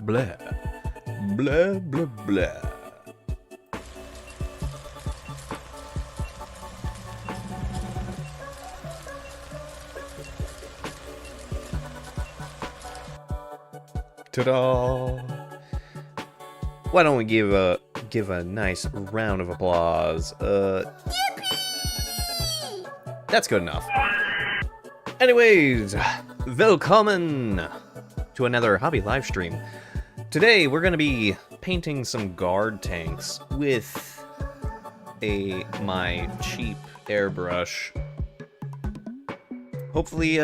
blah. Blah, blah, blah. Ta-da! Why don't we give a nice round of applause? That's good enough. Anyways, willkommen to another hobby live stream. Today we're gonna be painting some guard tanks with my cheap airbrush. Hopefully,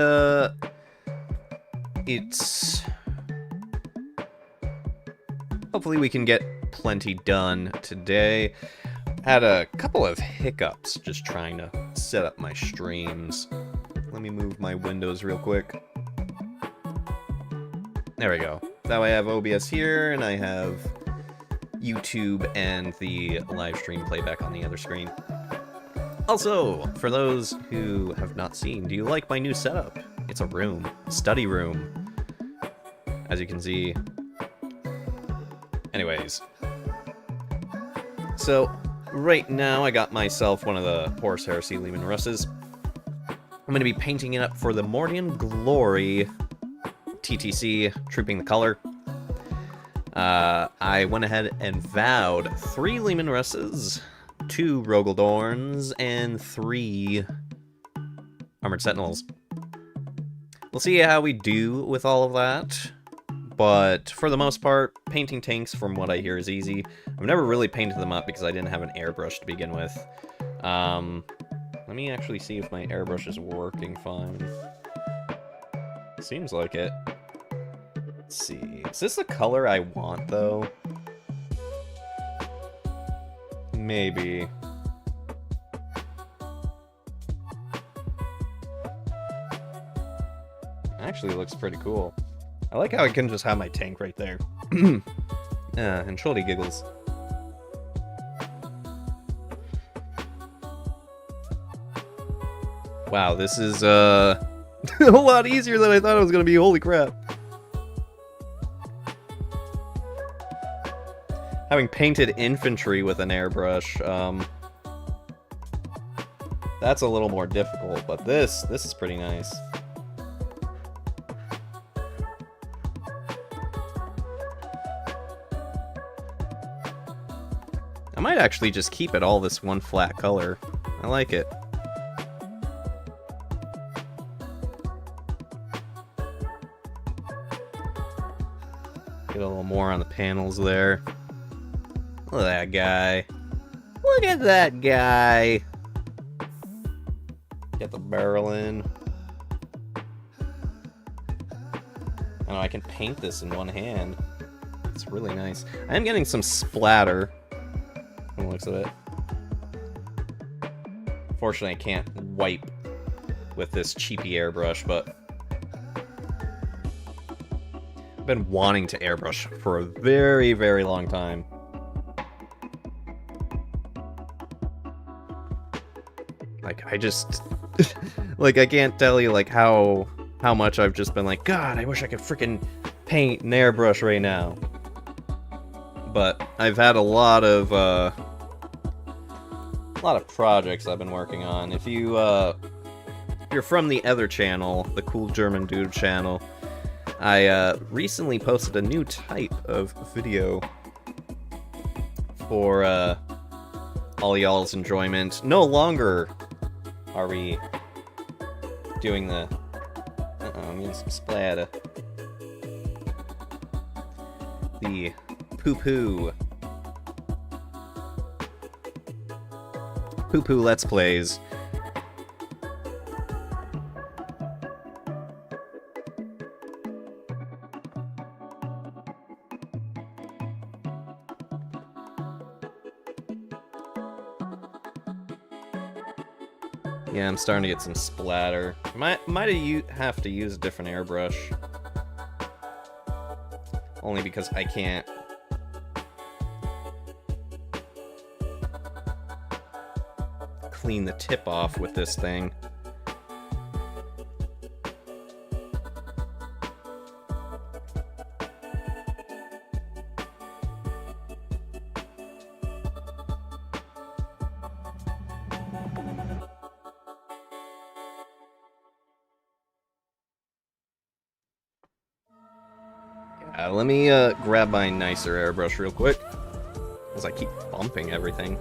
hopefully we can get plenty done today. Had a couple of hiccups just trying to set up my streams. Let me move my windows real quick. There we go. Now I have OBS here, and I have YouTube and the live stream playback on the other screen. Also, for those who have not seen, do you like my new setup? It's a room, study room, as you can see. Anyways, so right now I got myself one of the Horus Heresy Lehman Russes. I'm going to be painting it up for the Mordian Glory TTC, Trooping the Color. I went ahead and vowed 3 Lehman Russes, 2 Rogaldorns, and 3 Armored Sentinels. We'll see how we do with all of that. But for the most part, painting tanks, from what I hear, is easy. I've never really painted them up because I didn't have an airbrush to begin with. Let me actually see if my airbrush is working fine. Seems like it. Let's see. Is this the color I want, though? Maybe. Actually, looks pretty cool. I like how I can just have my tank right there. And Shorty giggles. Wow, this is a lot easier than I thought it was going to be. Holy crap. Having painted infantry with an airbrush, that's a little more difficult, but this is pretty nice. I might actually just keep it all this one flat color. I like it. Get a little more on the panels there. Look at that guy. Look at that guy. Get the barrel in. I know I can paint this in one hand. It's really nice. I am getting some splatter. From the looks of it. Fortunately, I can't wipe with this cheapy airbrush, but I've been wanting to airbrush for a very, very long time. Like, I just... like, I can't tell you, like, how much I've just been like, God, I wish I could freaking paint an airbrush right now. But I've had a lot of projects I've been working on. If you're from the other channel, the Cool German Dude channel, I recently posted a new type of video for all y'all's enjoyment. No longer are we doing the... I'm getting some splatter. The poo-poo Let's Plays. Yeah, I'm starting to get some splatter. Might have to use a different airbrush. Only because I can't clean the tip off with this thing. Yeah, let me grab my nicer airbrush real quick, as I keep bumping everything.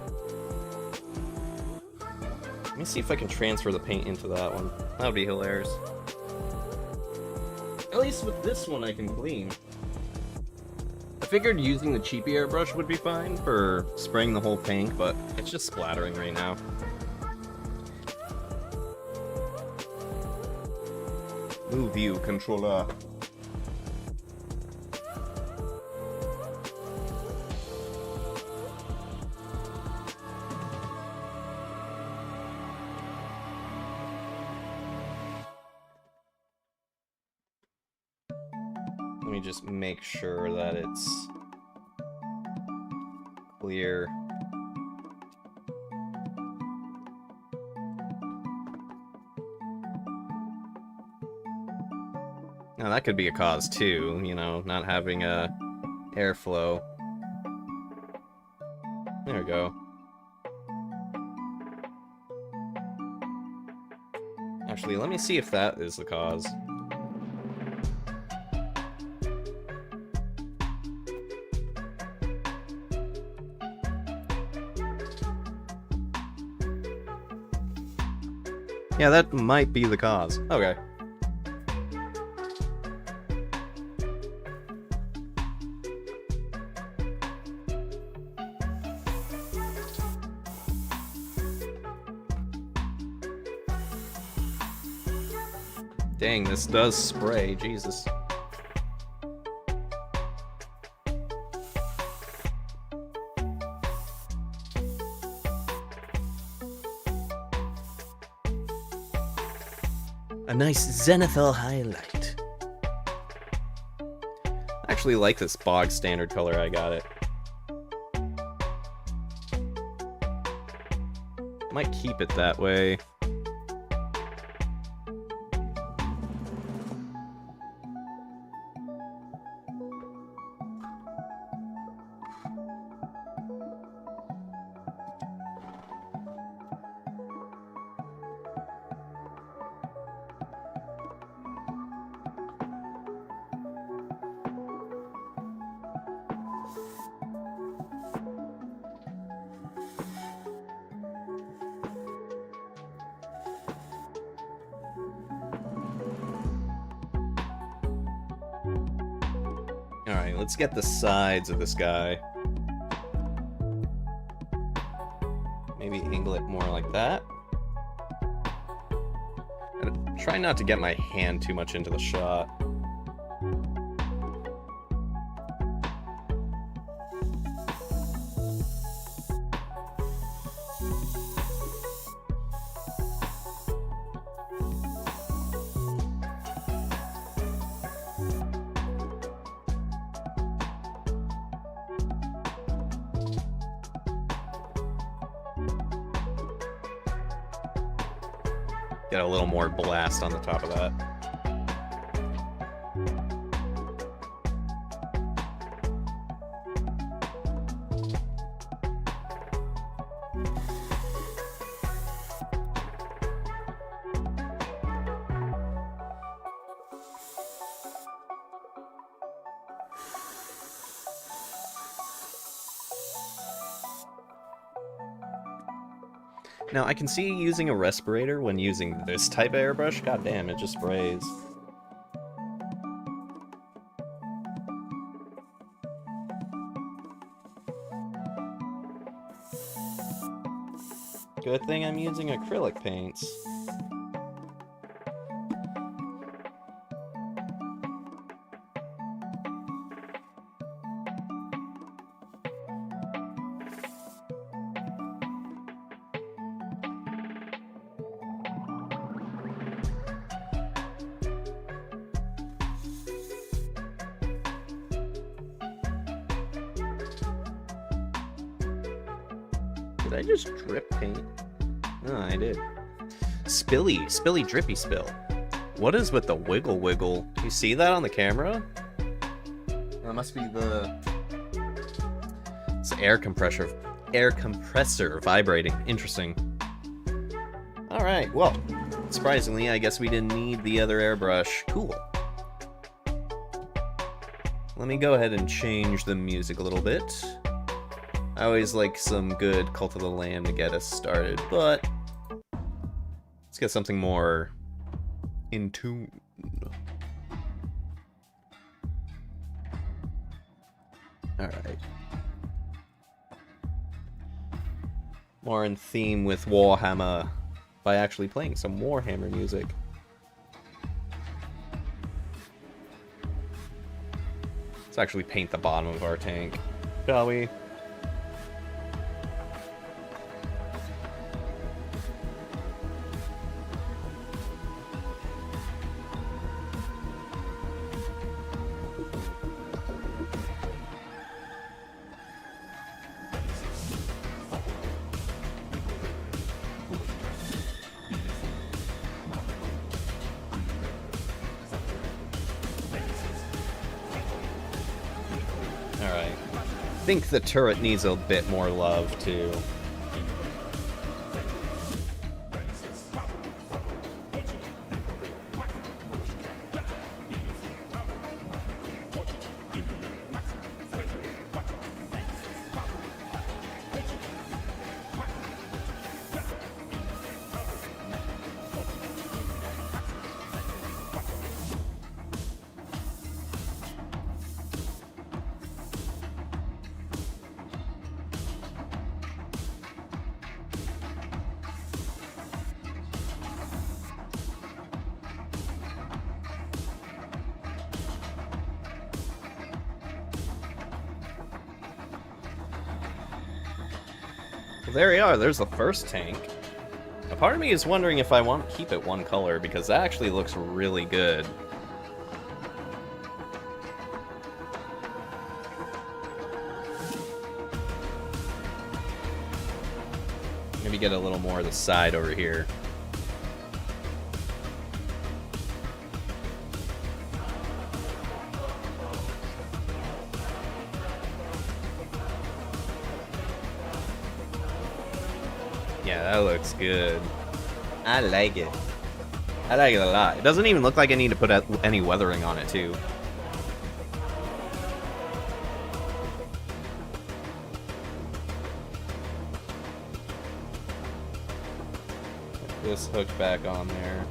Let me see if I can transfer the paint into that one. That would be hilarious. At least with this one I can clean. I figured using the cheapy airbrush would be fine for spraying the whole pink, but it's just splattering right now. Move view controller. Let me just make sure that it's clear. Now that could be a cause too, you know, not having airflow. There we go. Actually, let me see if that is the cause. Yeah, that might be the cause. Okay. Dang, this does spray, Jesus. A nice zenithal highlight. I actually like this bog standard color I got it. Might keep it that way. Alright, let's get the sides of this guy. Maybe angle it more like that. And try not to get my hand too much into the shot. Get a little more blast on the top of that. Now, I can see using a respirator when using this type of airbrush. God damn, it just sprays. Good thing I'm using acrylic paints. Did I just drip paint? No, I did. Spilly drippy spill. What is with the wiggle wiggle? You see that on the camera? That must be the... It's the air compressor vibrating. Interesting. Alright, well, surprisingly, I guess we didn't need the other airbrush. Cool. Let me go ahead and change the music a little bit. I always like some good Cult of the Lamb to get us started, but let's get something more in tune. Alright. More in theme with Warhammer by actually playing some Warhammer music. Let's actually paint the bottom of our tank, shall we? Alright. I think the turret needs a bit more love, too. Well, there we are, there's the first tank. A part of me is wondering if I want to keep it one color, because that actually looks really good. Maybe get a little more of the side over here. Yeah, that looks good. I like it. I like it a lot. It doesn't even look like I need to put any weathering on it, too. Put this hook back on there.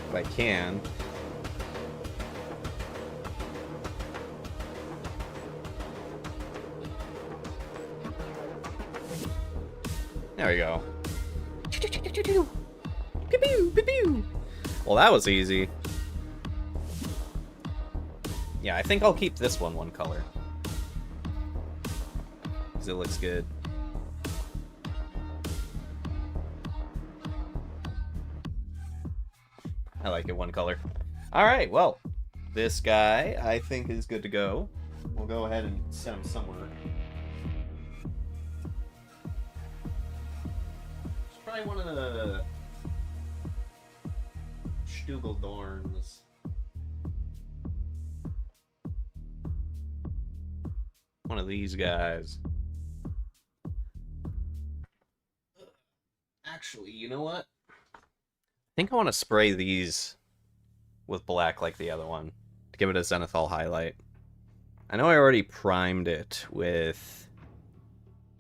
If I can. There we go. Well, that was easy. Yeah, I think I'll keep this one color. Because it looks good. I like it one color. Alright, well, this guy I think is good to go. We'll go ahead and set him somewhere. Probably one of the Stugeldorns. One of these guys. Actually, you know what? I think I want to spray these with black like the other one to give it a zenithal highlight. I know I already primed it with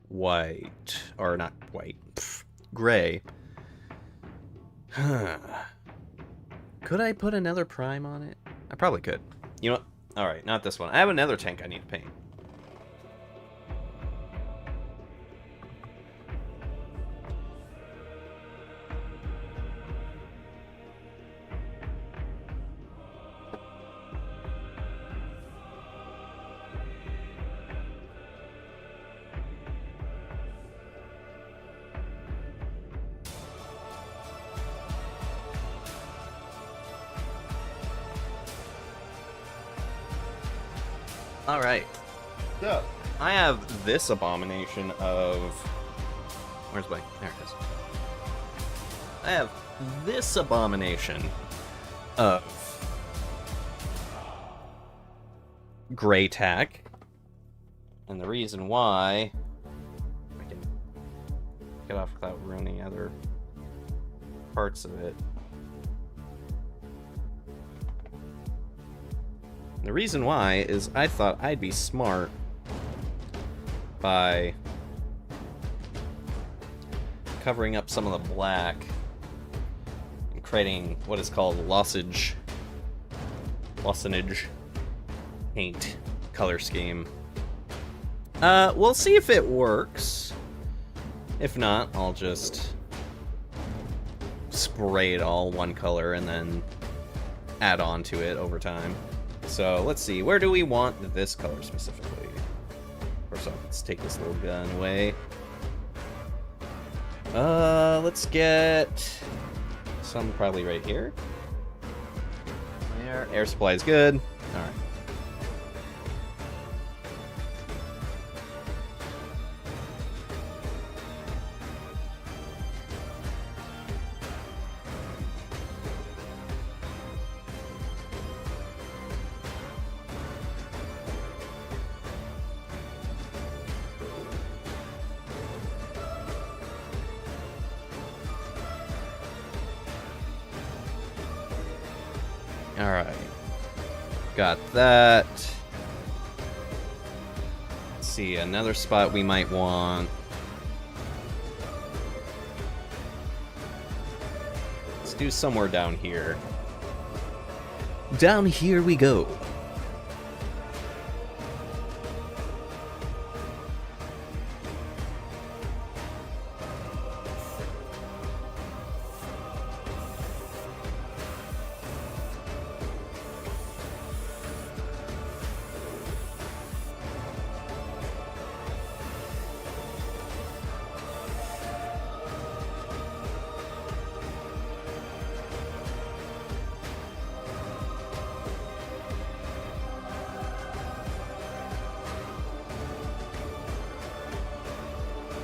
white, or not white. Gray. Could I put another prime on it? I probably could. You know what? Alright, not this one. I have another tank I need to paint. Alright. So, I have this abomination of... Where's my... There it is. I have this abomination of gray tack. And the reason why... I can get off without ruining other parts of it. The reason why is I thought I'd be smart by covering up some of the black and creating what is called lozenge paint color scheme. We'll see if it works. If not, I'll just spray it all one color and then add on to it over time. So let's see, where do we want this color specifically? First off, let's take this little gun away. Let's get some probably right here. There, air supply is good. Alright. Alright. Got that. Let's see, another spot we might want. Let's do somewhere down here. Down here we go.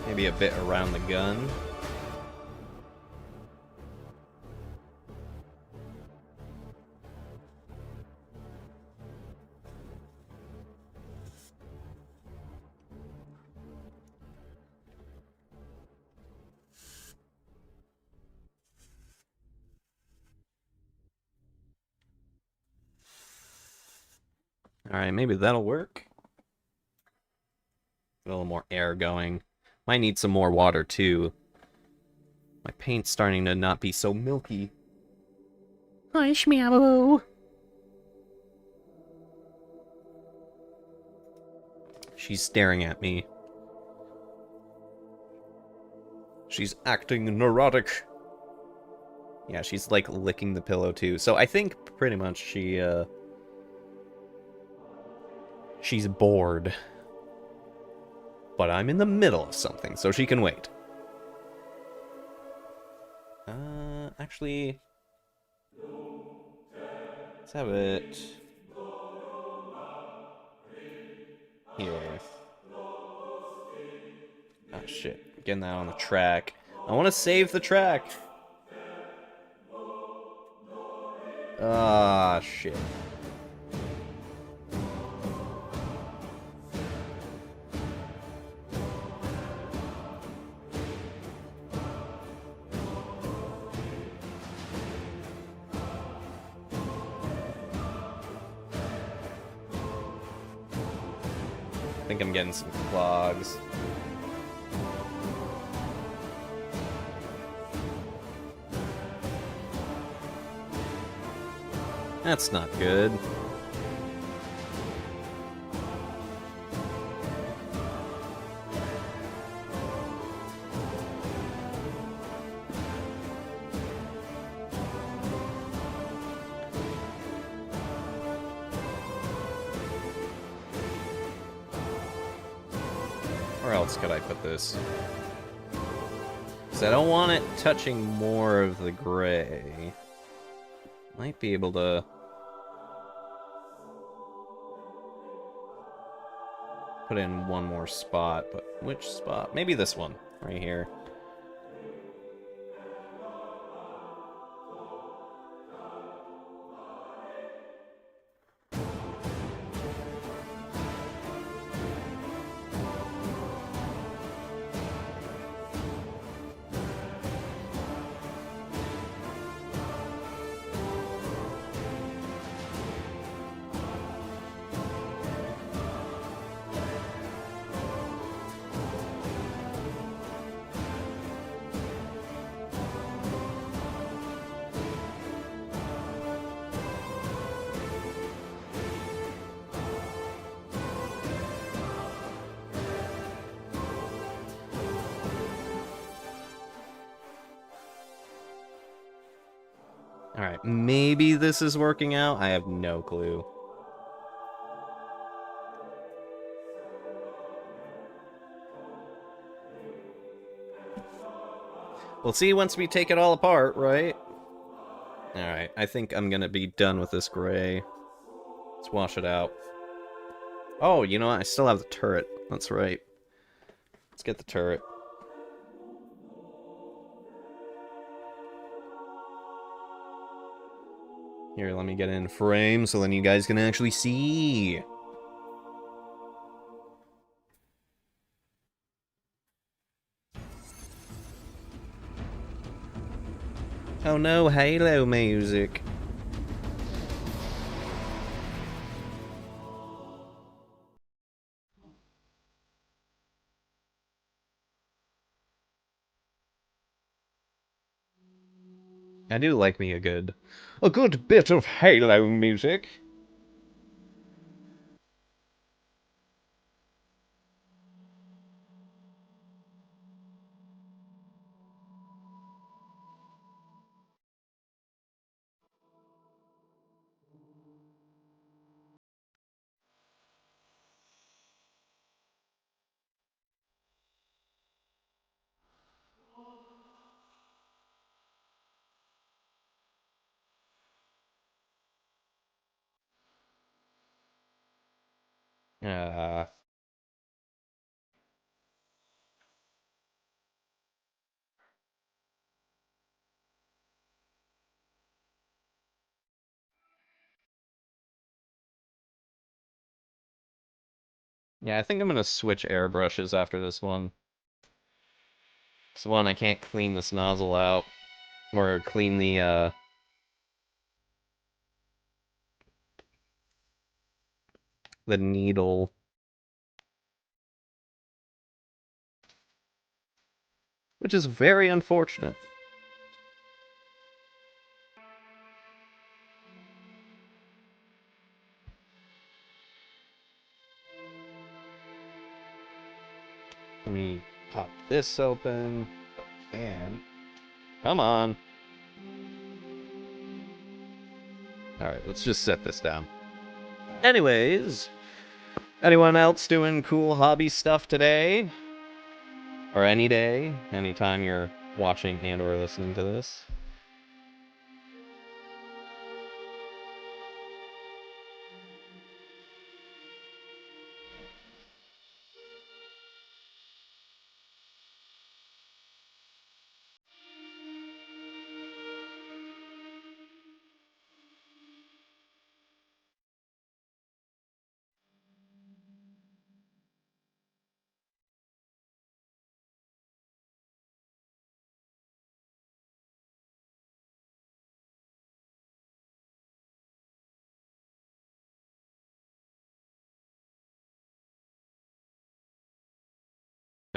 Maybe a bit around the gun. Alright, maybe that'll work. A little more air going. Might need some more water, too. My paint's starting to not be so milky. Hush, meow. She's staring at me. She's acting neurotic. Yeah, she's, like, licking the pillow, too. So I think, pretty much, she's bored. But I'm in the middle of something, so she can wait. Actually... let's have it... here. Oh shit, getting that on the track. I want to save the track! Ah, shit. I think I'm getting some clogs. That's not good. Where else could I put this? Because I don't want it touching more of the gray. Might be able to... put in one more spot, but which spot? Maybe this one, right here. Alright, maybe this is working out. I have no clue. We'll see once we take it all apart, right? Alright, I think I'm gonna be done with this gray. Let's wash it out. Oh, you know what? I still have the turret. That's right. Let's get the turret. Here, let me get in frame so then you guys can actually see. Oh no, Halo music. I do like me a good bit of Halo music. Uh, yeah, I think I'm gonna switch airbrushes after this one. This one I can't clean this nozzle out. Or clean the needle. Which is very unfortunate. Let me pop this open. And... come on. Alright, let's just set this down. Anyways, anyone else doing cool hobby stuff today? Or any day? Anytime you're watching and or listening to this?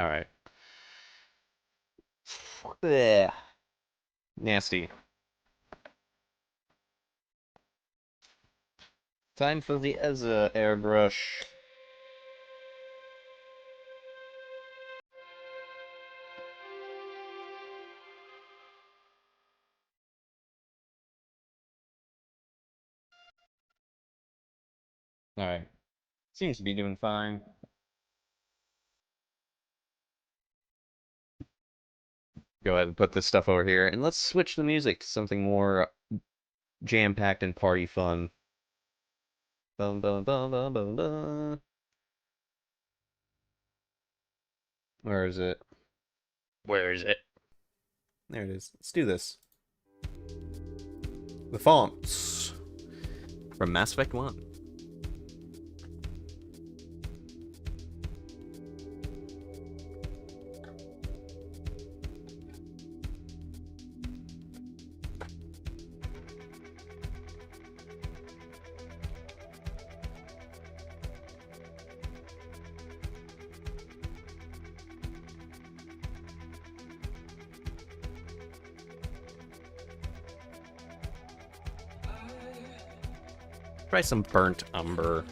Alright. Nasty. Time for the Ezra airbrush. Alright. Seems to be doing fine. Go ahead and put this stuff over here, and let's switch the music to something more jam-packed and party fun. Bum, bum, bum, bum, bum, bum. Where is it? Where is it? There it is. Let's do this. The fonts from Mass Effect 1. Try some burnt umber.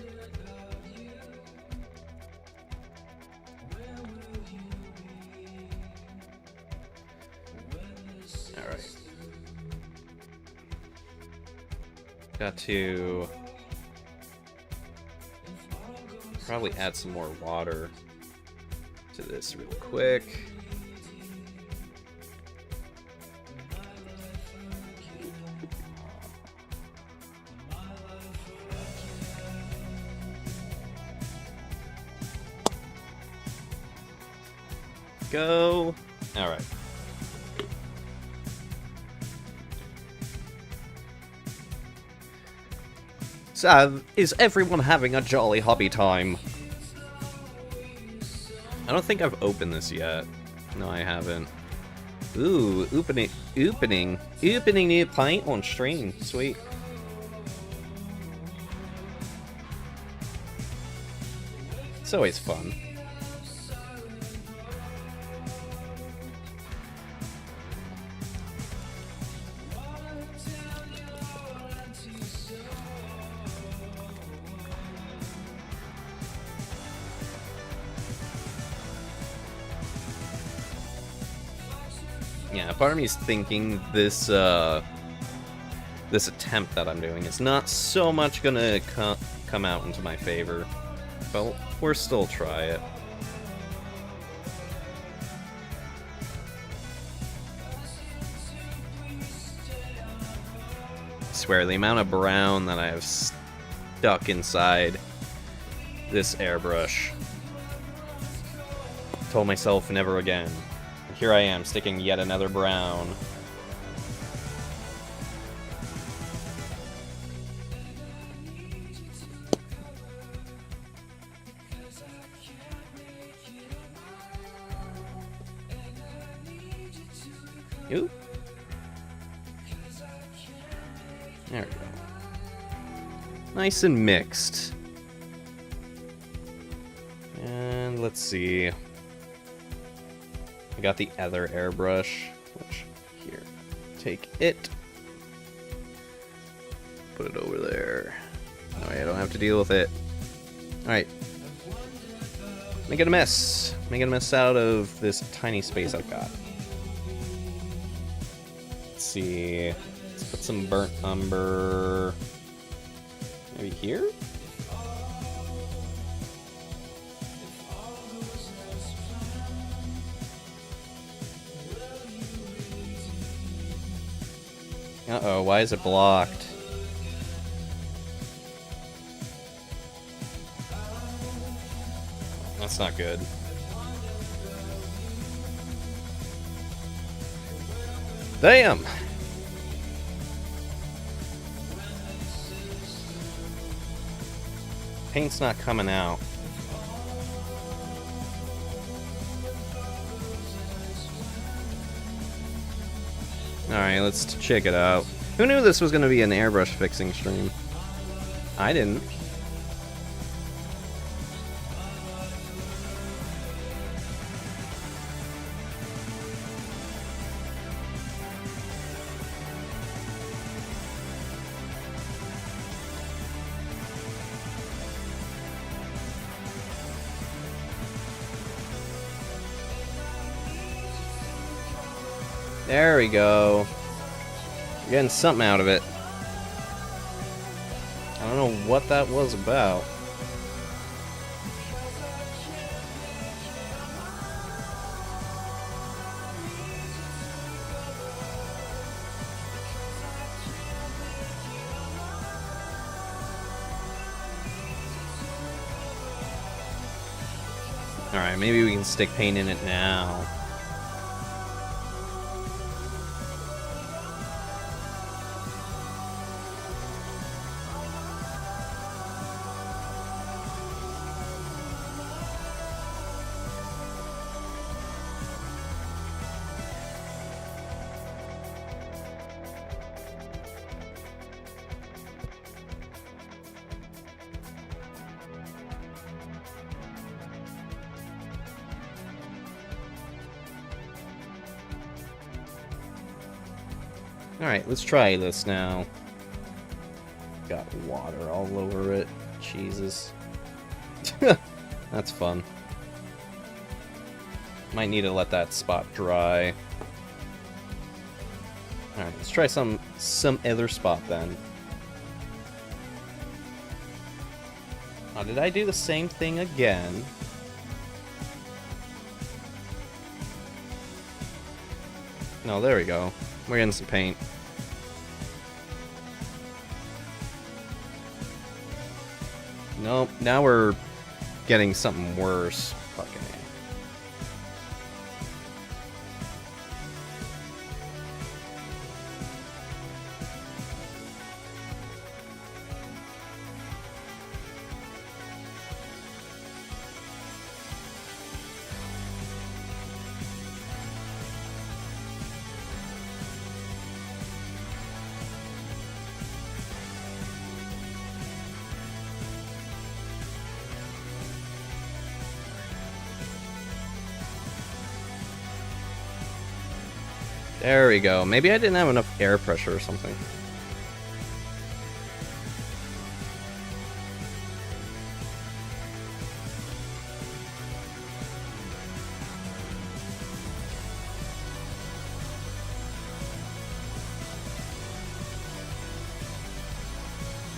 Alright. Got to probably add some more water to this real quick. Go. All right. So, is everyone having a jolly hobby time? I don't think I've opened this yet. No, I haven't. Ooh, opening new paint on stream. Sweet. It's always fun. Yeah, part of me is thinking this this attempt that I'm doing is not so much gonna come out into my favor, but we'll still try it. I swear, the amount of brown that I have stuck inside this airbrush. Told myself never again. Here I am, sticking yet another brown. Ooh. There we go. Nice and mixed. And let's see. I got the other airbrush, which, here, take it, put it over there. That way I don't have to deal with it. Alright. Making a mess. Making a mess out of this tiny space I've got. Let's see. Let's put some burnt umber. Maybe here? Uh-oh, why is it blocked? That's not good. Damn! Paint's not coming out. Alright, let's check it out. Who knew this was going to be an airbrush fixing stream? I didn't. There we go. We're getting something out of it. I don't know what that was about. Alright, maybe we can stick paint in it now. Alright, let's try this now. Got water all over it. Jesus. That's fun. Might need to let that spot dry. Alright, let's try some other spot then. Oh, did I do the same thing again? No, there we go. We're getting some paint. Nope, now we're getting something worse. Fucking A. There we go. Maybe I didn't have enough air pressure or something.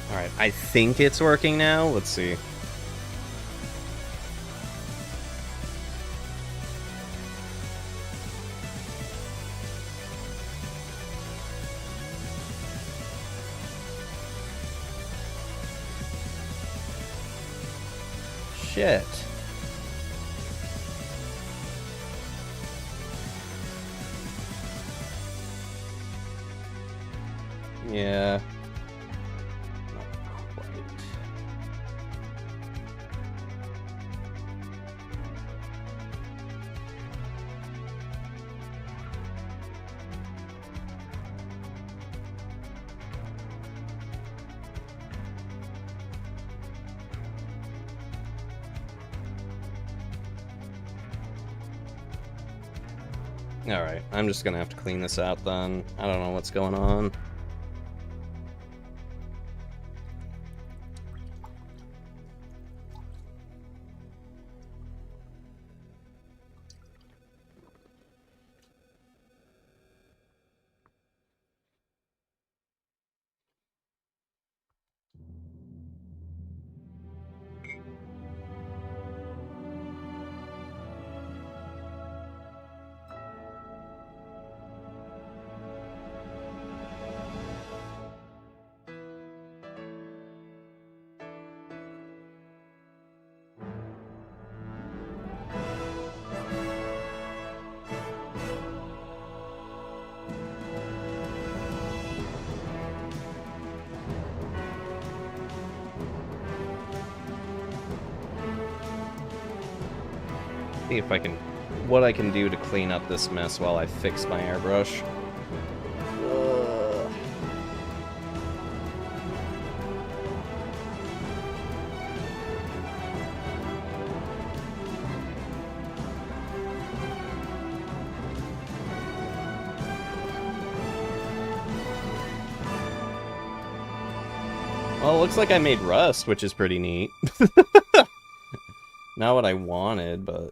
Alright, I think it's working now. Let's see. Shit. Yeah. Not quite. Alright, I'm just gonna have to clean this out then. I don't know what's going on. See if I can, what I can do to clean up this mess while I fix my airbrush. Well, it looks like I made rust, which is pretty neat. Not what I wanted, but...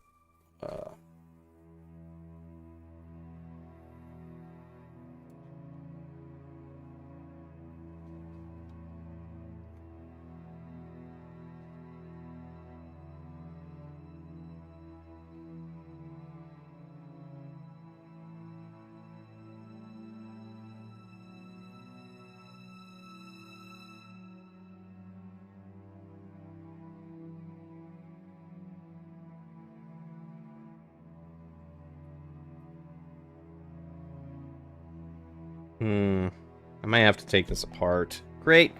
I might have to take this apart. Great.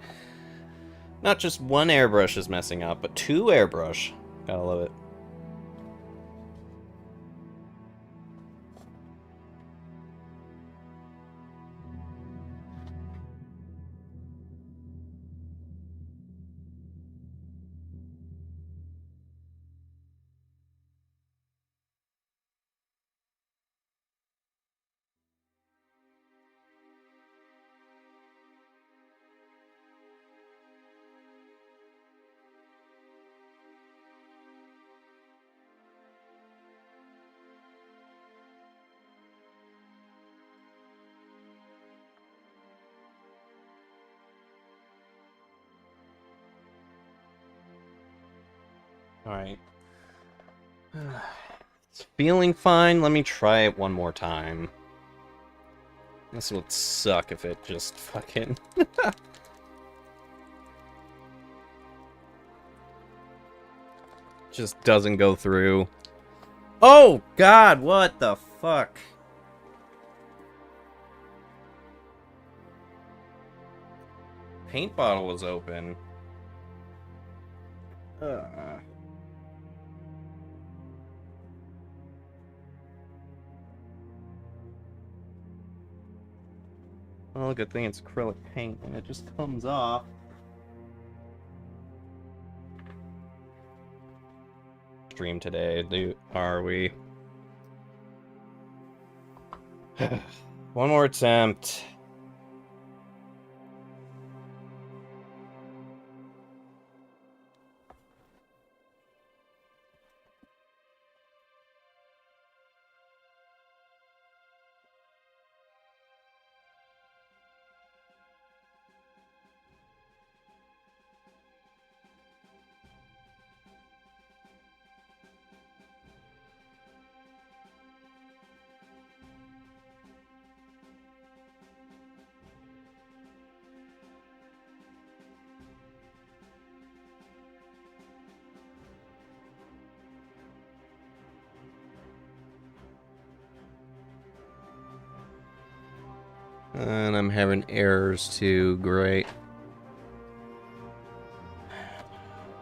Not just one airbrush is messing up, but two airbrush. Gotta love it. Alright. It's feeling fine. Let me try it one more time. This would suck if it just fucking... just doesn't go through. Oh, God, what the fuck? Paint bottle was open. Well, good thing it's acrylic paint and it just comes off. Stream today, are we? One more attempt. And I'm having errors too. Great.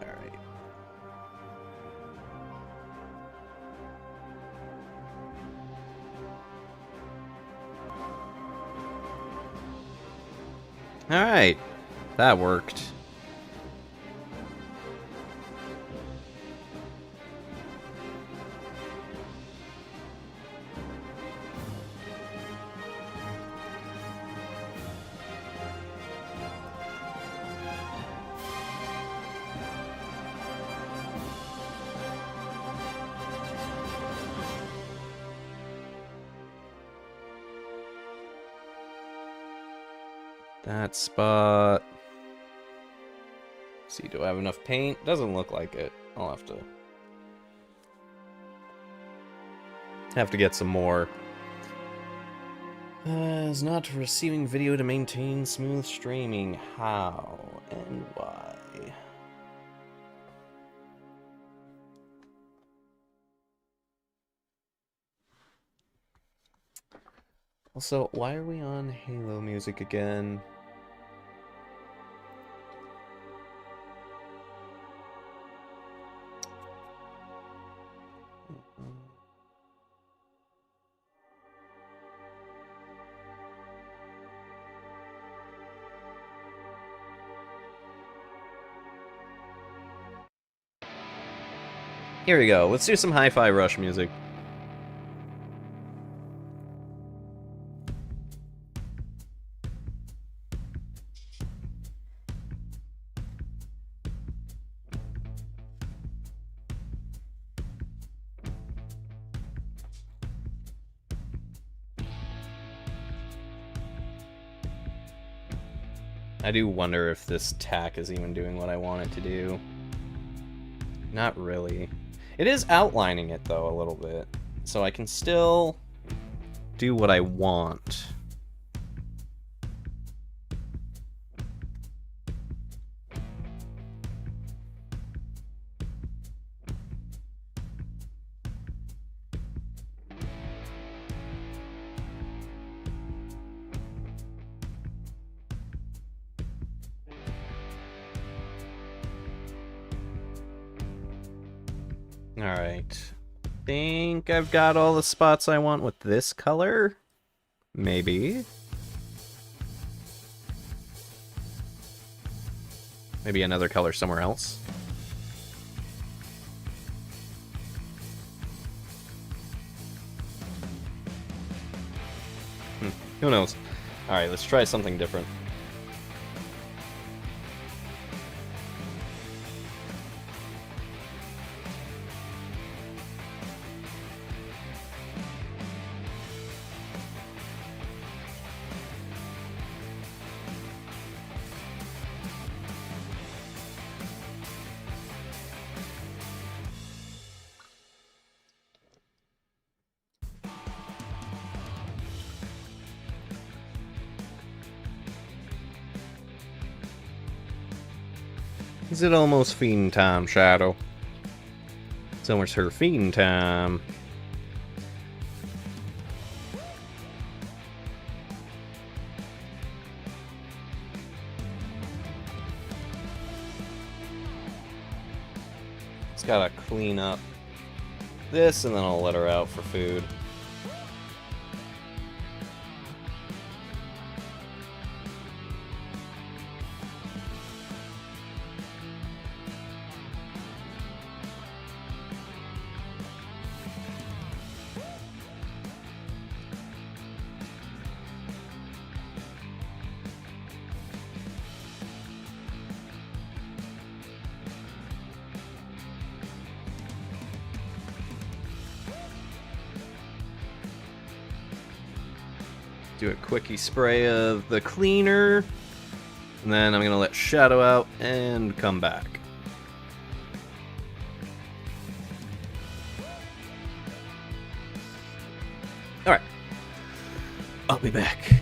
Alright. Alright. That worked. That spot. Let's see, do I have enough paint? Doesn't look like it. I'll have to get some more. Is not receiving video to maintain smooth streaming. How and why? Also, why are we on Halo music again? Here we go. Let's do some Hi-Fi Rush music. I do wonder if this tack is even doing what I want it to do. Not really. It is outlining it, though, a little bit. So I can still do what I want. Alright. Think I've got all the spots I want with this color? Maybe. Maybe another color somewhere else. Who knows? Alright, let's try something different. Is it almost feeding time, Shadow? It's almost her feeding time. Just gotta clean up this and then I'll let her out for food. Do a quickie spray of the cleaner, and then I'm gonna let Shadow out and come back. Alright. I'll be back.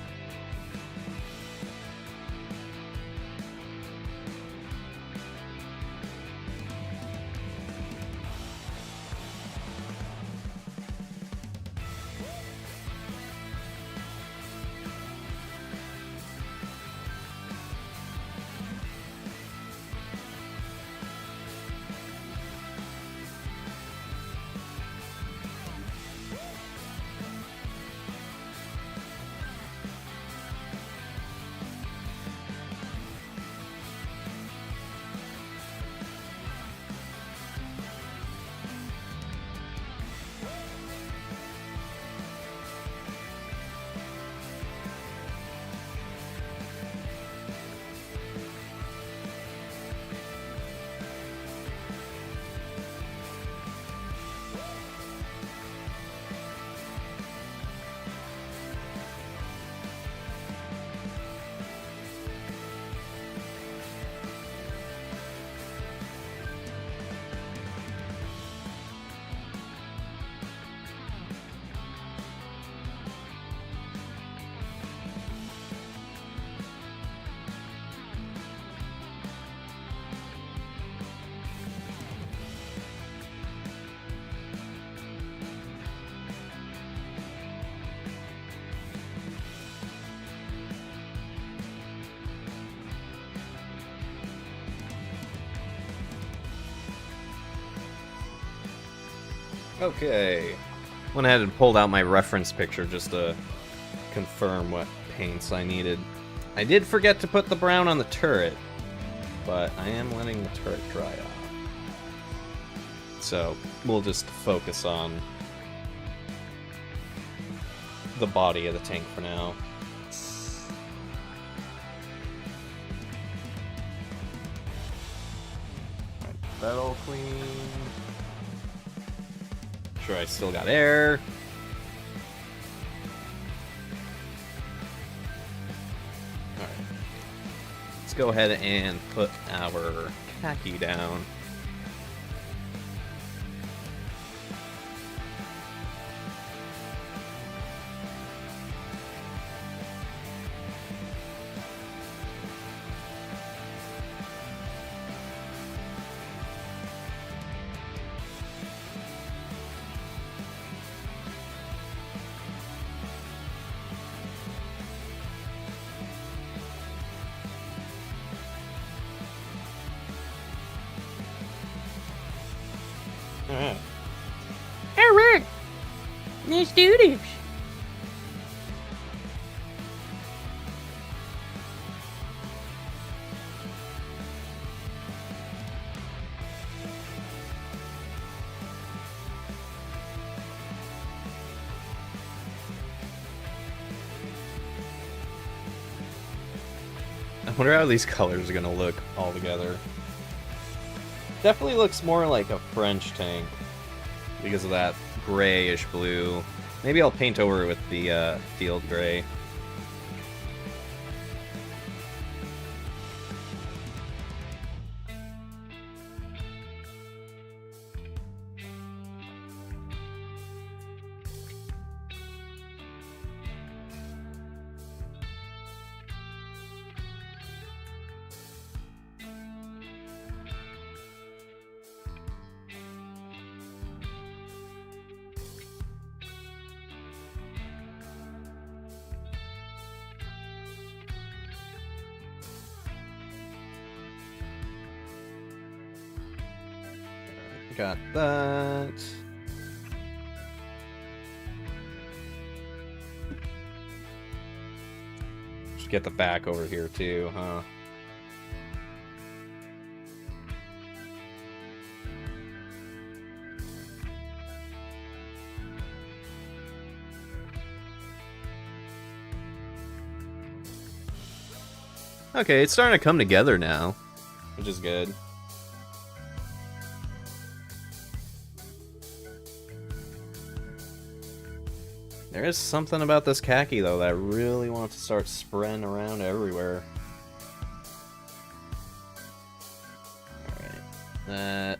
Okay. Went ahead and pulled out my reference picture just to confirm what paints I needed. I did forget to put the brown on the turret, but I am letting the turret dry off. So we'll just focus on the body of the tank for now. Alright, that all clean. Sure, I still got air. Alright. Let's go ahead and put our khaki down. Alright. Alright, let's do this. I wonder how these colors are gonna look all together. Definitely looks more like a French tank because of that grayish blue. Maybe I'll paint over with the field gray. Got that. Just get the back over here too, huh? Okay, it's starting to come together now, which is good. There is something about this khaki, though, that I really want to start spreading around everywhere. Alright. That.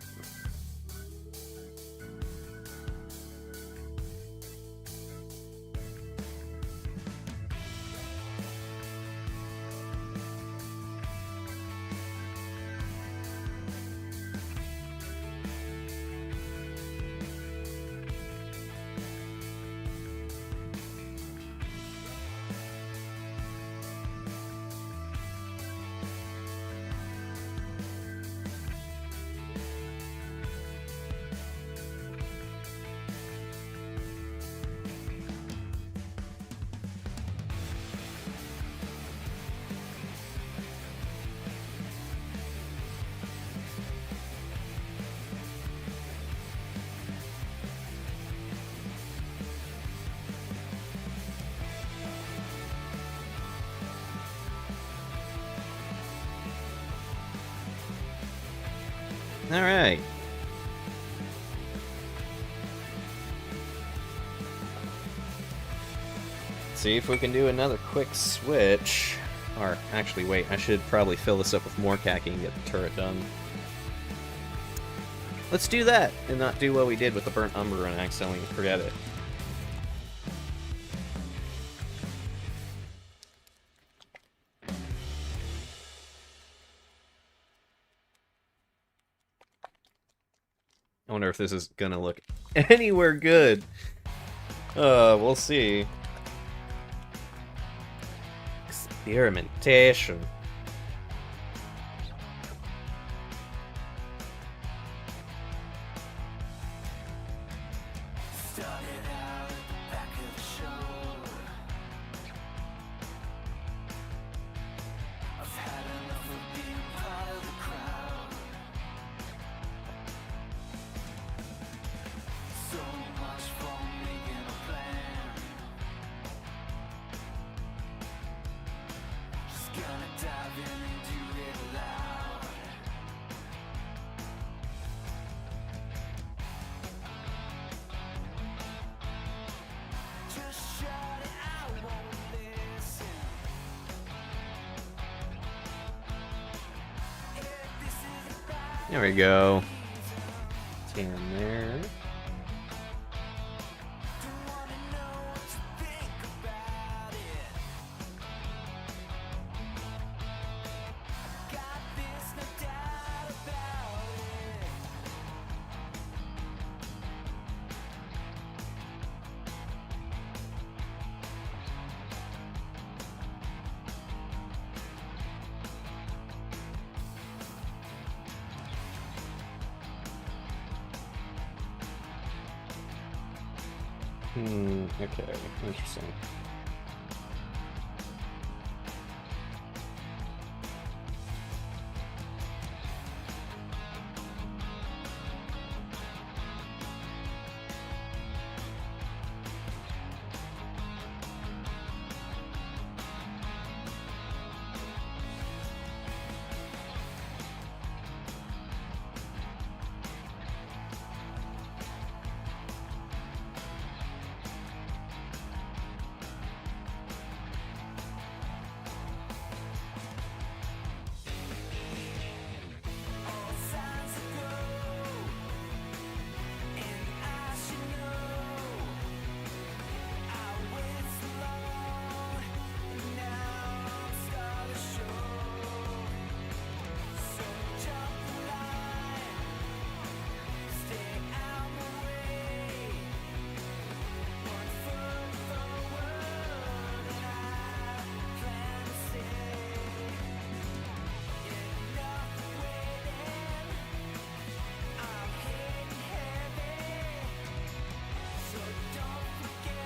Alright. See if we can do another quick switch. Or, actually, wait, I should probably fill this up with more khaki and get the turret done. Let's do that, and not do what we did with the burnt umber and accidentally forget it. I wonder if this is gonna look anywhere good. We'll see. Experimentation. There we go. Tan there. Okay, interesting.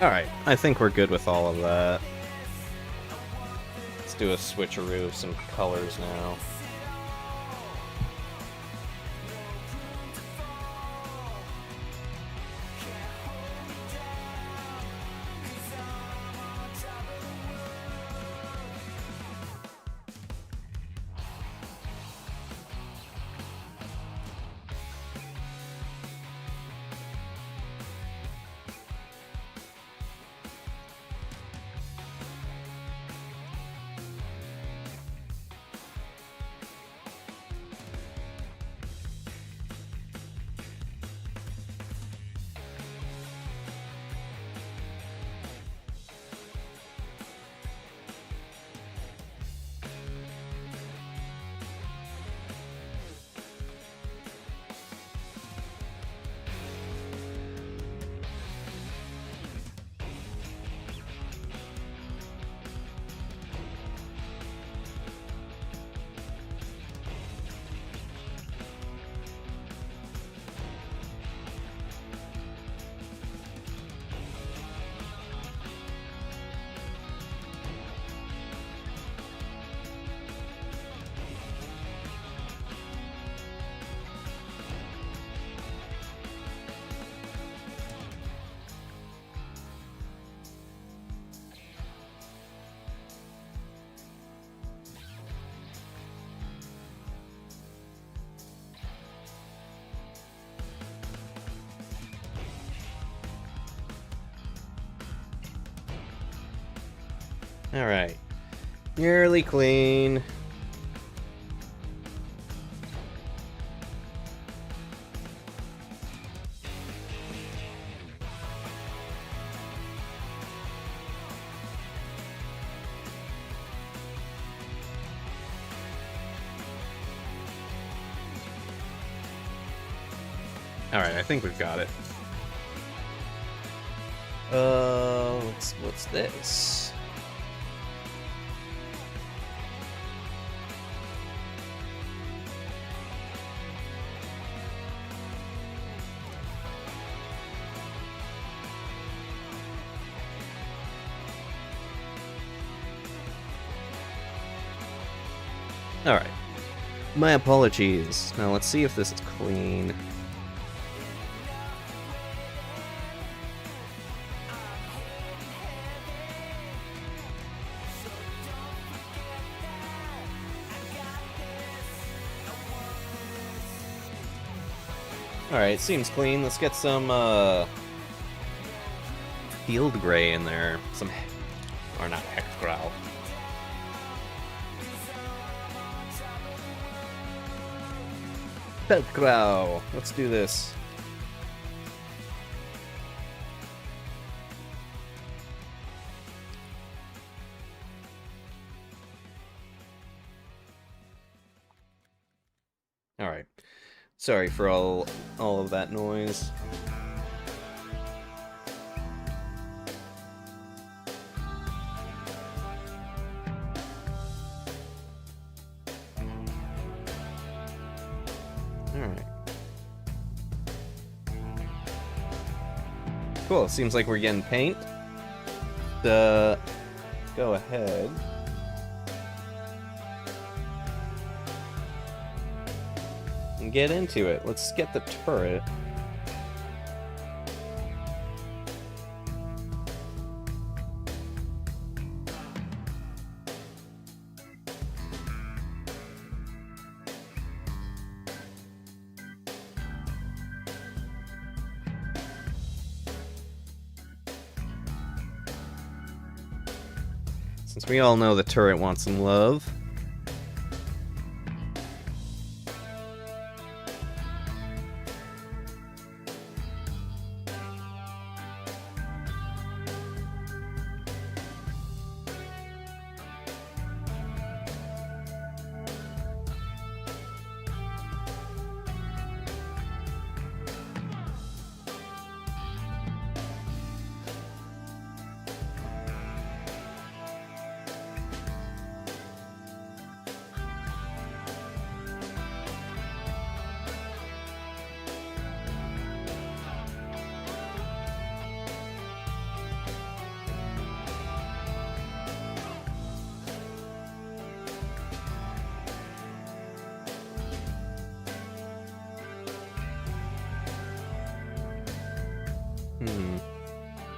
Alright, I think we're good with all of that. Let's do a switcheroo of some colors now. Alright. Nearly clean. Alright, I think we've got it. What's this? Alright. My apologies. Now let's see if this is clean. Alright, seems clean. Let's get some, field gray in there. Some, or not hexgrau. Peltgrau. Let's do this. Alright. Sorry for all of that noise. Alright. Cool, seems like we're getting paint. Go ahead. And get into it. Let's get the turret. Since we all know the turret wants some love.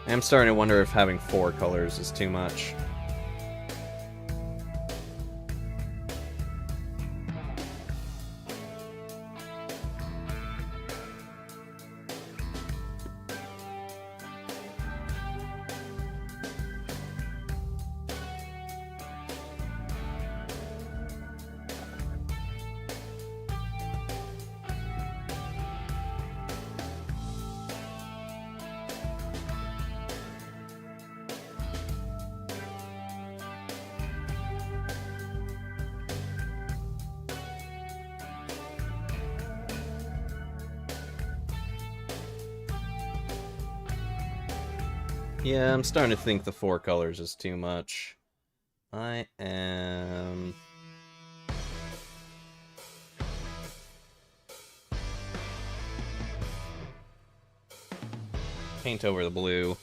I'm starting to wonder if having 4 colors is too much. Yeah, I'm starting to think the 4 colors is too much. I am... paint over the blue.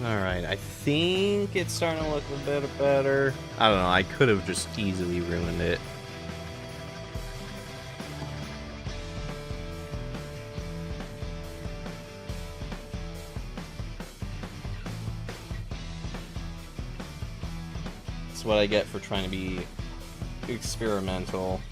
Alright, I think it's starting to look a bit better. I don't know, I could have just easily ruined it. That's what I get for trying to be experimental.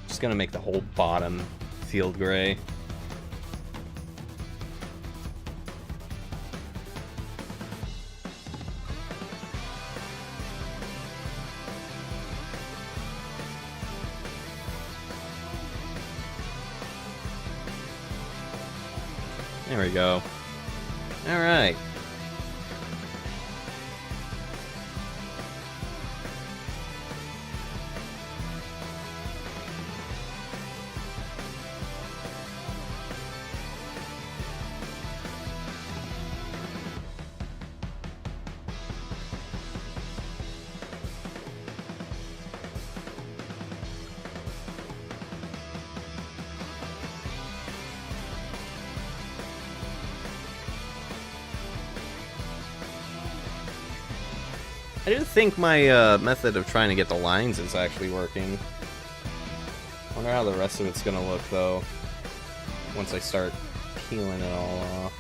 Just gonna make the whole bottom field gray. There we go. All right. I do think my method of trying to get the lines is actually working. Wonder how the rest of it's gonna look, though, once I start peeling it all off.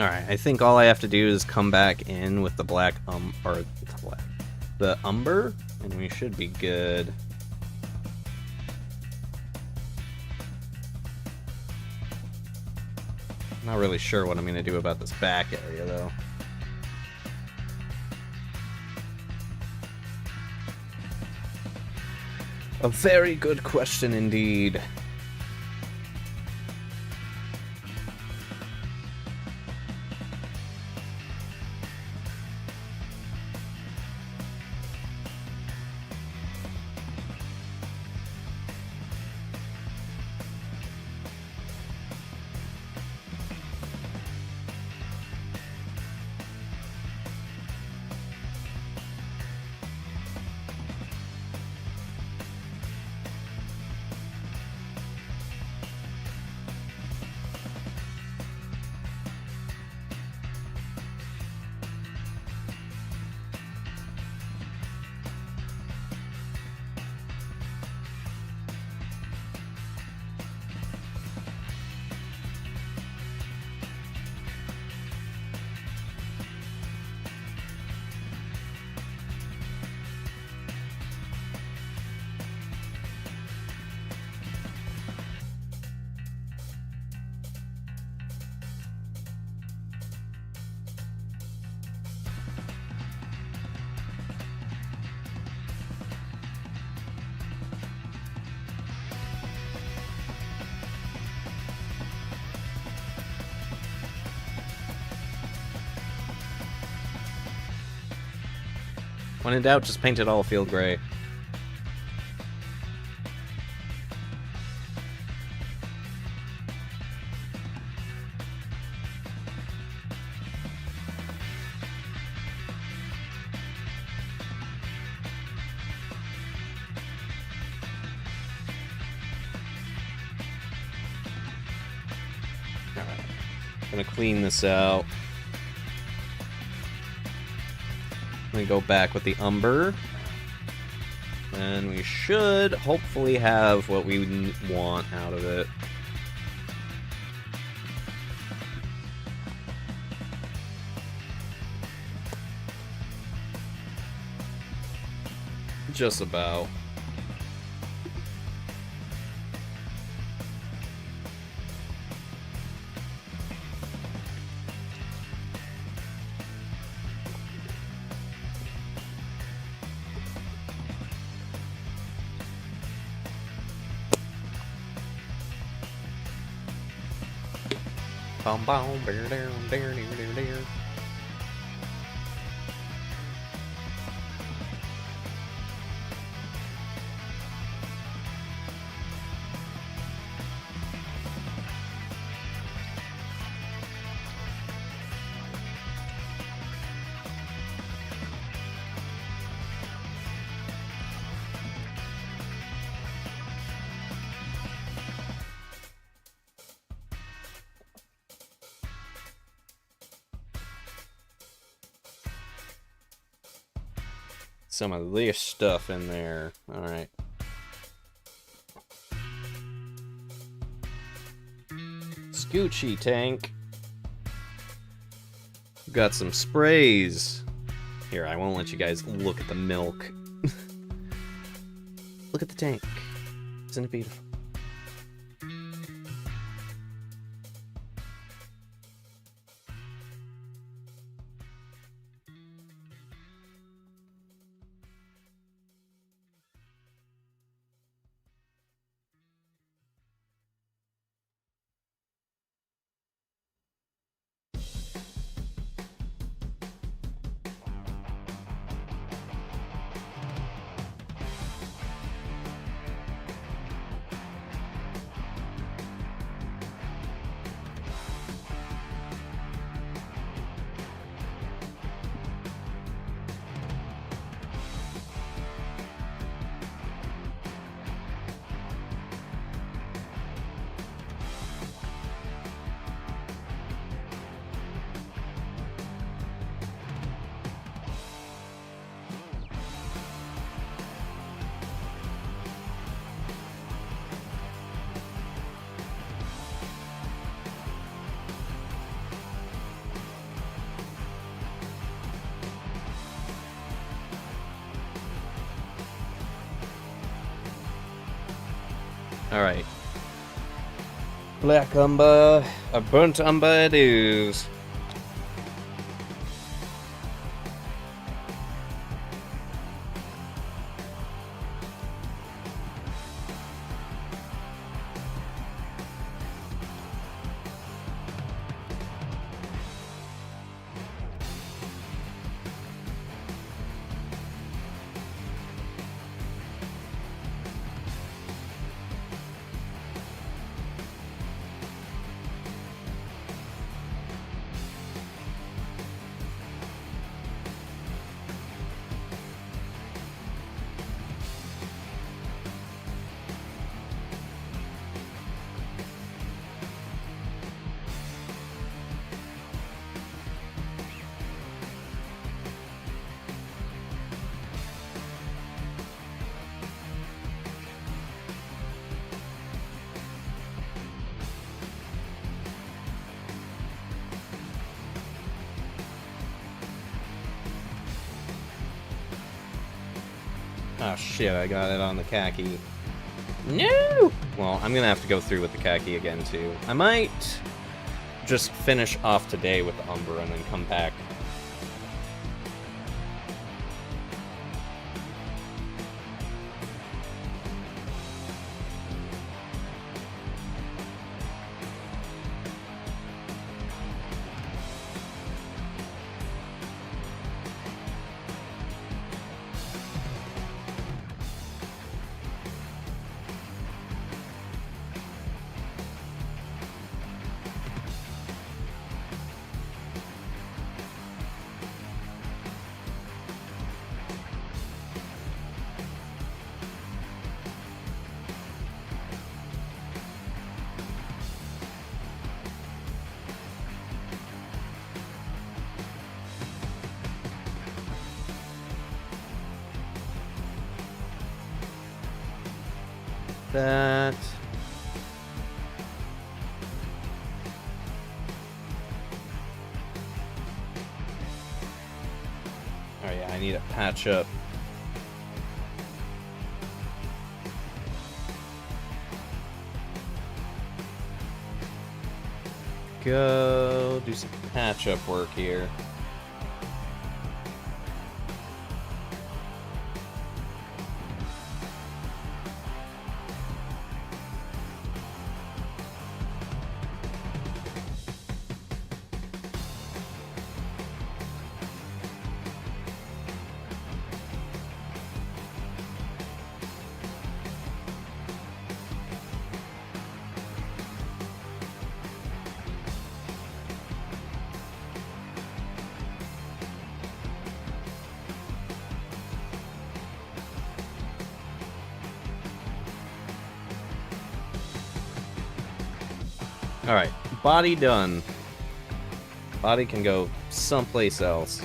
Alright, I think all I have to do is come back in with the black, the umber, and we should be good. Not really sure what I'm going to do about this back area, though. A very good question indeed. When in doubt, just paint it all field gray. Alright, gonna clean this out. We go back with the umber, and we should hopefully have what we want out of it. Just about. Bum bum, bear down, bear near, near, near. Some of this stuff in there. Alright. Scoochie tank. Got some sprays. Here, I won't let you guys look at the milk. Look at the tank. Isn't it beautiful? Alright. Black umber, a burnt umber it is. Oh shit, I got it on the khaki. No! Well, I'm gonna have to go through with the khaki again, too. I might just finish off today with the umber and then come back. That. Oh yeah, I need a patch up. Go do some patch up work here. Alright, body done. Body can go someplace else.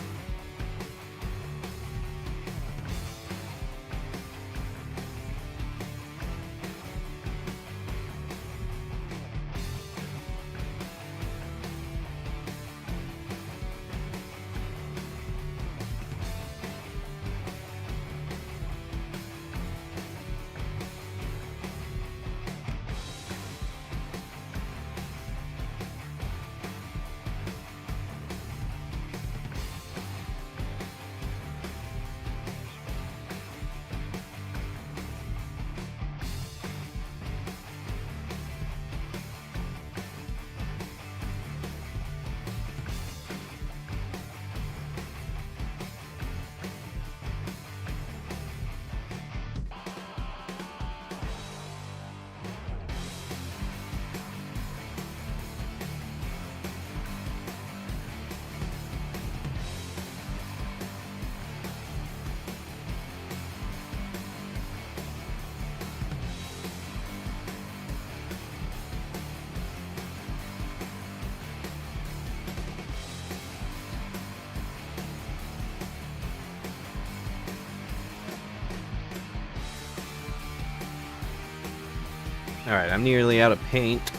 Alright, I'm nearly out of paint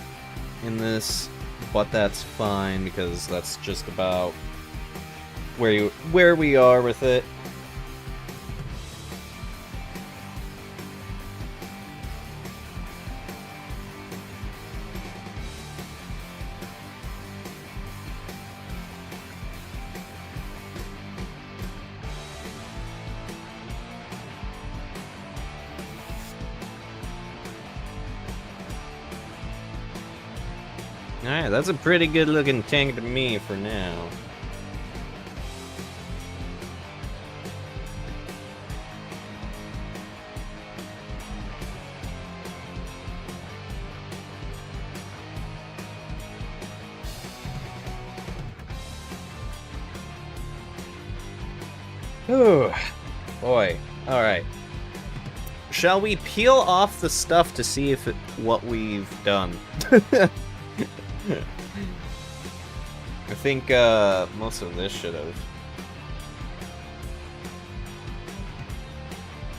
in this, but that's fine because that's just about where we are with it. Alright, that's a pretty good looking tank to me for now. Ooh, boy. Alright. Shall we peel off the stuff to see if what we've done? I think most of this should have.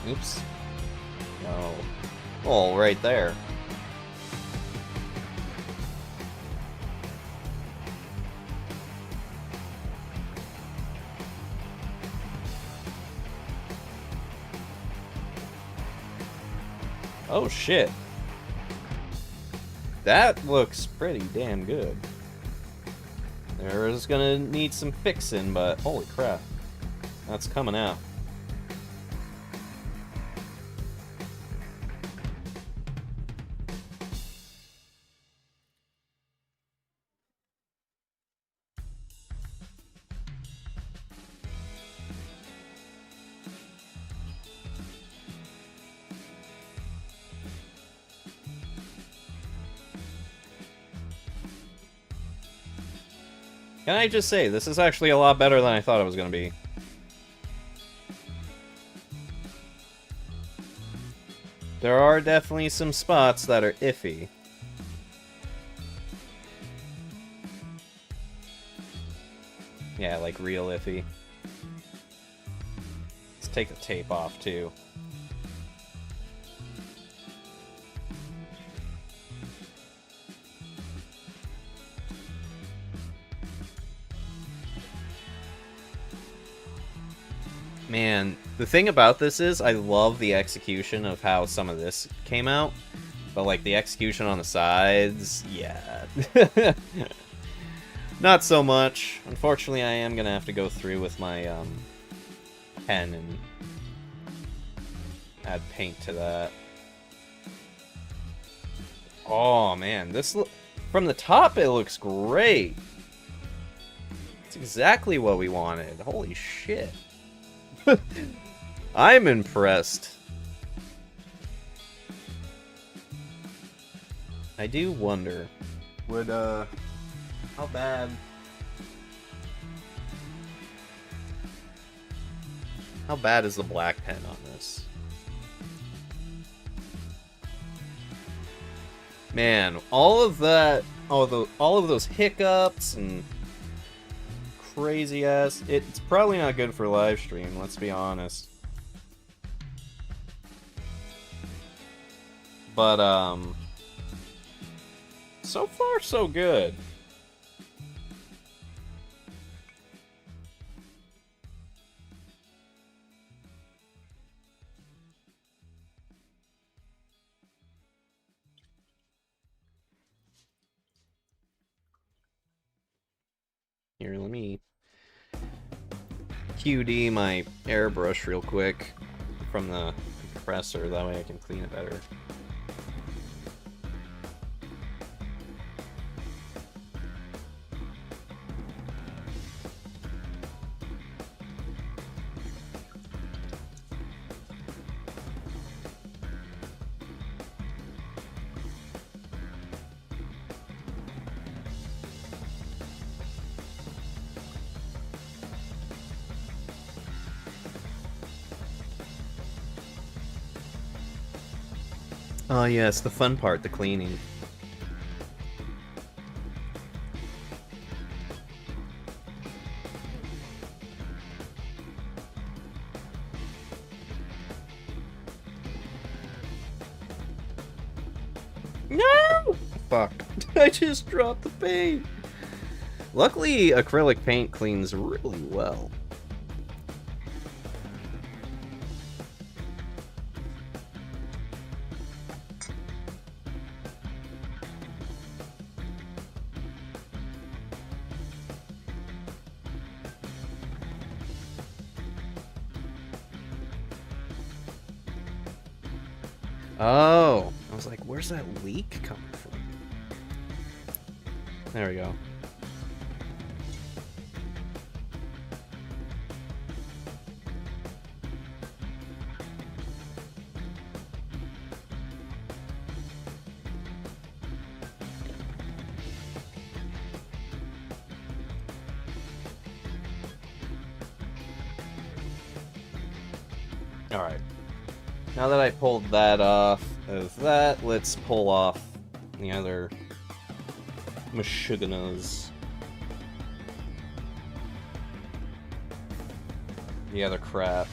Oops. No. Oh, right there. Oh shit. That looks pretty damn good. There is gonna need some fixing, but holy crap. That's coming out. Can I just say, this is actually a lot better than I thought it was going to be. There are definitely some spots that are iffy. Yeah, like real iffy. Let's take the tape off, too. Man, the thing about this is I love the execution of how some of this came out, but like the execution on the sides, yeah. Not so much. Unfortunately, I am gonna have to go through with my pen and add paint to that. Oh man, this from the top it looks great. It's exactly what we wanted. Holy shit. I'm impressed. I do wonder, would how bad is the black pen on this? Man, all of that, all of those hiccups and crazy ass. It's probably not good for live stream, let's be honest. But so far so good. Here, let me QD my airbrush real quick from the compressor, that way I can clean it better. Oh yes, the fun part, the cleaning. No! Fuck. I just dropped the paint. Luckily, acrylic paint cleans really well. Oh, I was like, where's that leak coming from? There we go. Alright. Now that I pulled that off of that, let's pull off the other mashuganas. The other crap.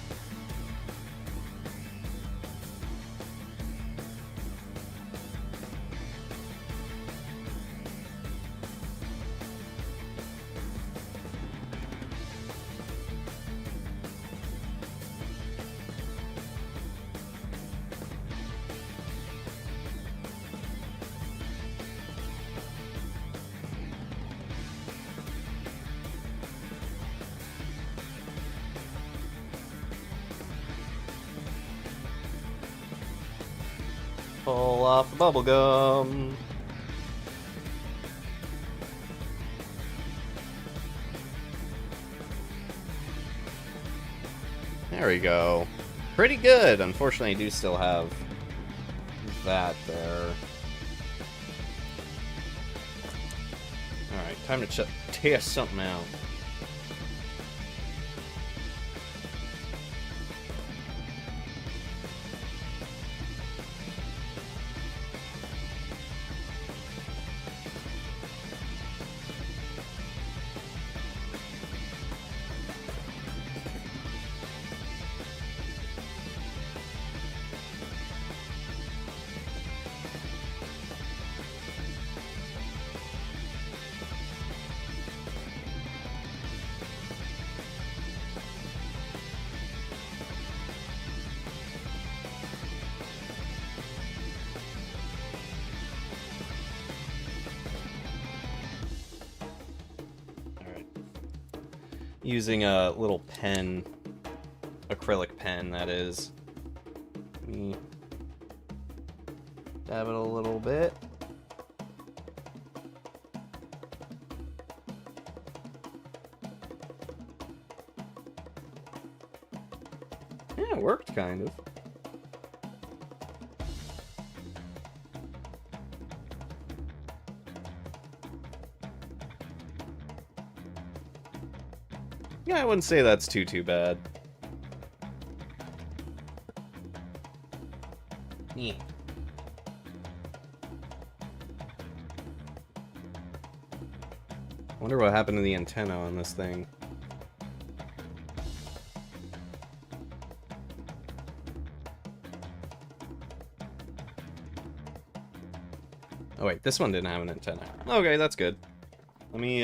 Pull off the bubble gum. There we go. Pretty good. Unfortunately, I do still have that there. Alright, time to test something out. Using a little pen, acrylic pen, that is. Let me dab it a little bit. Yeah, it worked, kind of. Yeah, I wouldn't say that's too bad. Yeah. Wonder what happened to the antenna on this thing. Oh wait, this one didn't have an antenna. Okay, that's good. Let me,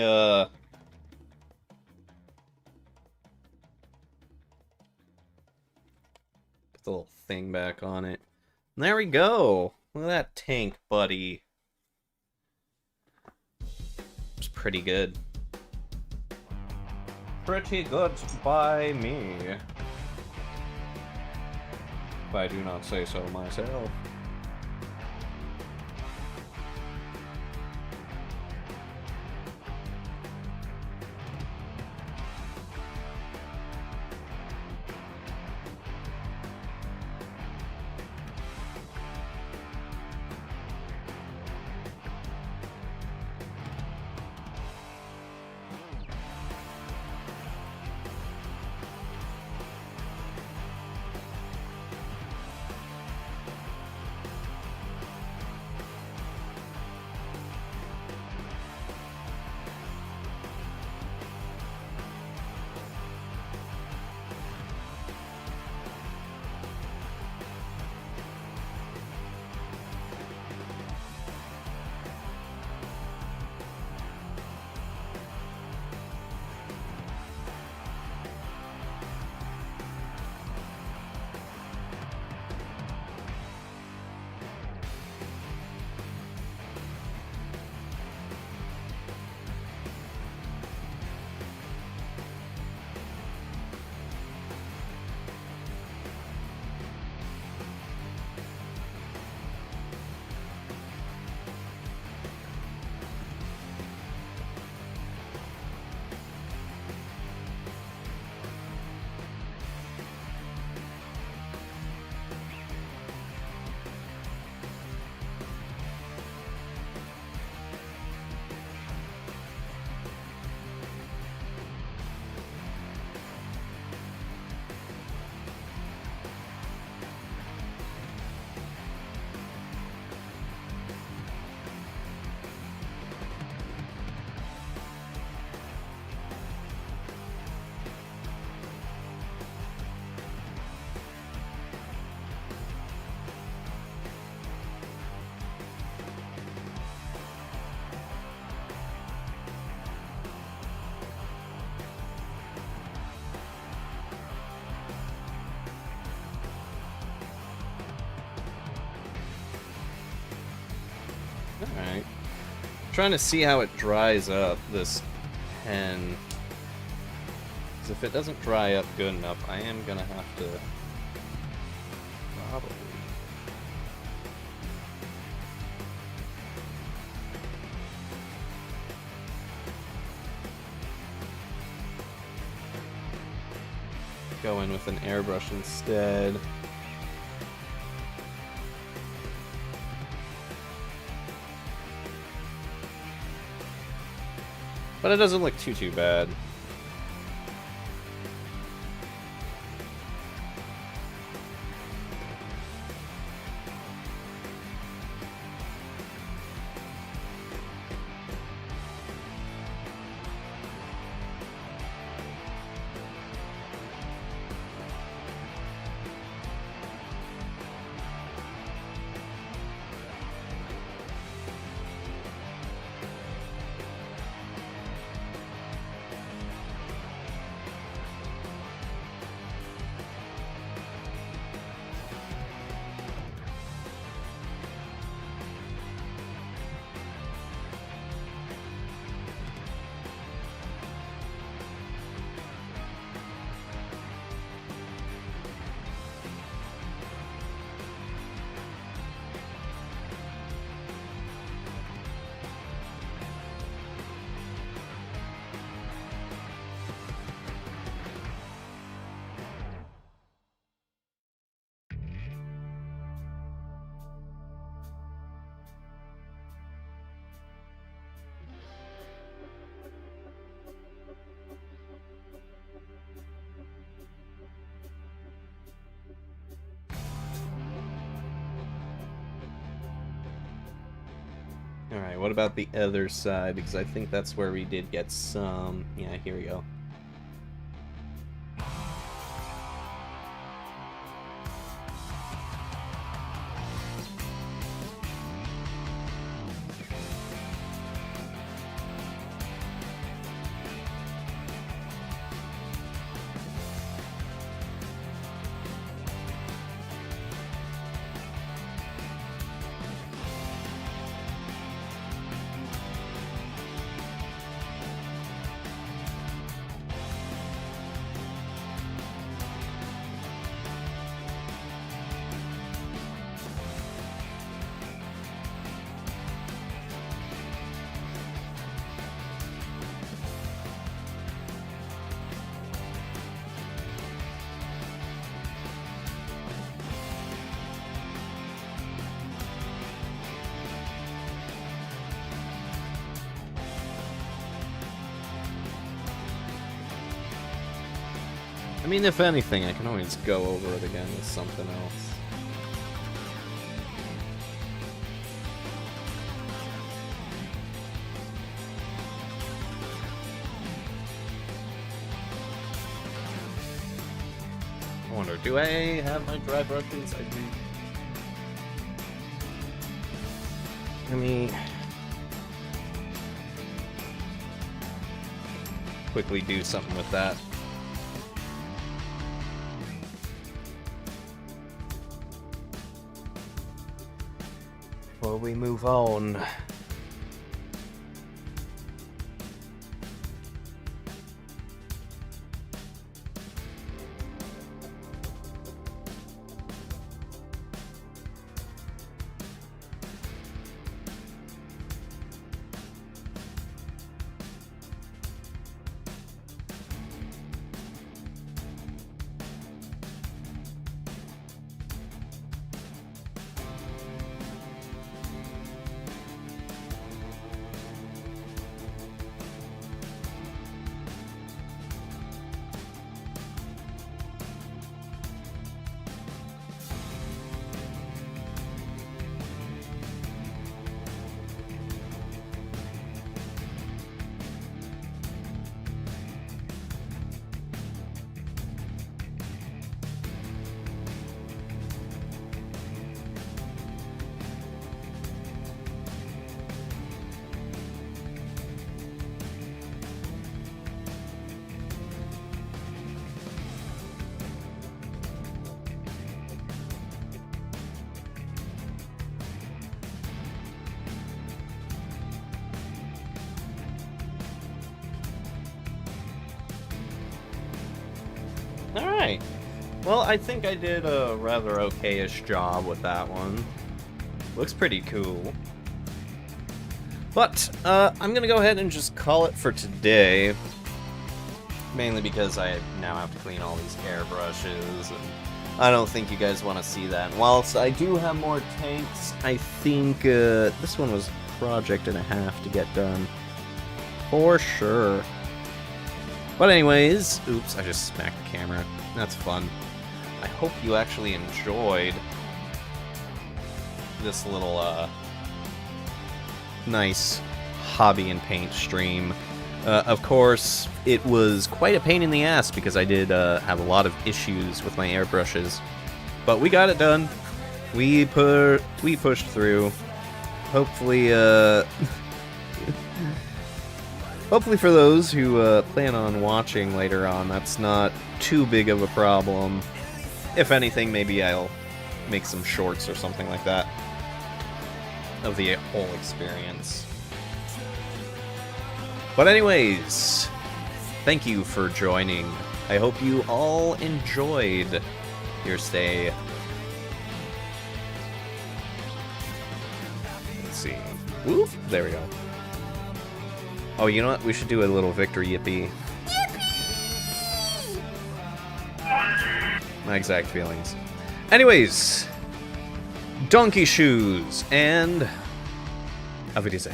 put the little thing back on it. There we go! Look at that tank, buddy. It's pretty good. Pretty good by me. If I do not say so myself. Alright. Trying to see how it dries up, this pen. Because if it doesn't dry up good enough, I am gonna have to probably go in with an airbrush instead. But it doesn't look too bad. Alright, what about the other side? Because I think that's where we did get some... Yeah, here we go. I mean, if anything, I can always go over it again with something else. I wonder, do I have my dry brushes? I do. Let me quickly do something with that. Before we move on. Alright. Well, I think I did a rather okay-ish job with that one. Looks pretty cool. But, I'm gonna go ahead and just call it for today. Mainly because I now have to clean all these airbrushes, and I don't think you guys want to see that. And whilst I do have more tanks, I think this one was a project and a half to get done. For sure. But anyways, oops, I just smacked the camera. That's fun. I hope you actually enjoyed this little, nice hobby and paint stream. Of course, it was quite a pain in the ass because I did have a lot of issues with my airbrushes. But we got it done. We pushed through. Hopefully, hopefully for those who plan on watching later on, that's not too big of a problem. If anything, maybe I'll make some shorts or something like that of the whole experience. But anyways, thank you for joining. I hope you all enjoyed your stay. Let's see. Whoop, there we go. Oh, you know what? We should do a little victory yippee. Yippee! My exact feelings. Anyways, donkey shoes and auf Wiedersehen.